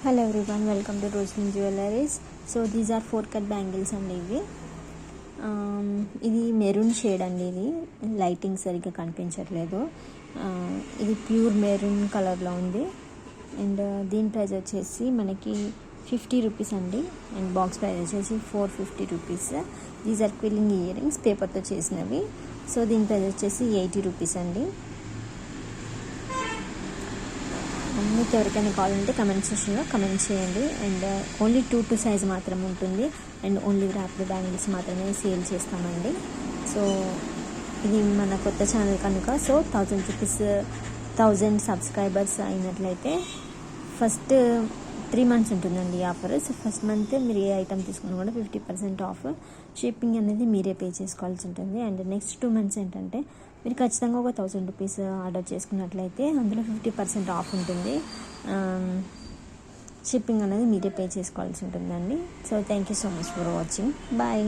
Hello everyone, welcome to Roslyn Jewelries. So these are 4 cut bangles అండి ఇవి. ఇది maroon shade అండి. ఇది లైటింగ్ సరిగ్గా కనిపించట్లేదు. ఇది ప్యూర్ మెరూన్ కలర్లో ఉంది. అండ్ దీని ప్రైస్ వచ్చేసి మనకి 50 రూపీస్ అండి. అండ్ బాక్స్ ప్రైస్ వచ్చేసి 450 rupees. These are quilling earrings, పేపర్తో చేసినవి. సో దీని ప్రైస్ వచ్చేసి 80 రూపీస్ అండి. మీకు ఎవరికైనా కావాలంటే కమెంట్ సెక్షన్లో కమెంట్ చేయండి. అండ్ ఓన్లీ 2 సైజ్ మాత్రం ఉంటుంది. అండ్ ఓన్లీ ర్యాప్డ్ బ్యాంగిల్స్ మాత్రమే సేల్ చేస్తామండి. సో ఇది మన కొత్త ఛానల్ కనుక సో 1000 రూపీస్ 1000 సబ్స్క్రైబర్స్ అయినట్లయితే ఫస్ట్ 3 months ఉంటుందండి ఆఫర్. సో ఫస్ట్ మంత్ మీరు ఏ ఐటమ్ తీసుకున్నా కూడా 50% ఆఫ్. షిప్పింగ్ అనేది మీరే పే చేసుకోవాల్సి ఉంటుంది. అండ్ నెక్స్ట్ 2 months ఏంటంటే మీరు ఖచ్చితంగా ఒక 1000 రూపీస్ ఆర్డర్ చేసుకున్నట్లయితే అందులో 50% ఆఫ్ ఉంటుంది. షిప్పింగ్ అనేది మీరే పే చేసుకోవాల్సి ఉంటుందండి. So thank you so much for watching. Bye.